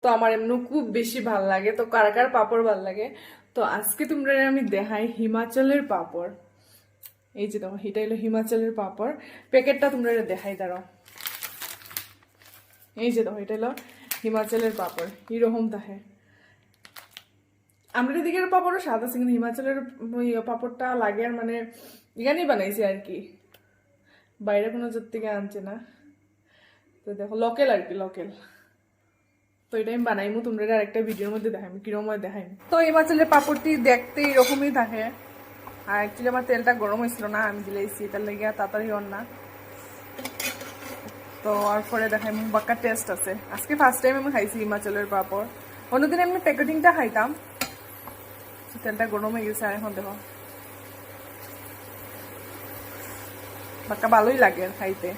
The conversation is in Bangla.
তো আমার এমনি খুব বেশি ভাল লাগে। তো কার কার পাপড় ভাল লাগে, তো আজকে তোমরা আমি দেখাই হিমাচলের পাপড়। এই যে দেখো, এটা হলো হিমাচলের পাপড়। প্যাকেটটা তোমরা দেখাই দাঁড়াও। এই যে দেখো, এটা হলো হিমাচলের পাপড়, এরকম থাকে। আমাদের দিকের পাপড়ও স্বাদ আছে, কিন্তু হিমাচলের পাপড়টা লাগে আর মানে এখানেই বানাইছে আর কি, বাইরে কোনো জাত থেকে আনছে না। তো দেখো, লোকেল আর কি, লোকেল। তো এটা আমি বানাইমু, তোমরা আরেকটা ভিডিওর মধ্যে দেখাইমু কিরকম দেখাইমু। তো হিমাচলের পাপড়টি দেখতে এরকমই থাকে। আর অ্যাকচুয়ালি আমার তেলটা গরম হয়েছিল না, আমি দিলেছি, তার লেগে তাড়াতাড়ি হন না। তো আর পরে দেখাইমু, বাক্কা টেস্ট আছে। আজকে ফার্স্ট টাইম আমি খাইছি হিমাচলের পাপড়। অন্যদিন আমি প্যাকেটিংটা খাইতাম। তেলটা গরম হয়ে গেছে, আর এখন দেখো বাক্কা ভালোই লাগে খাইতে।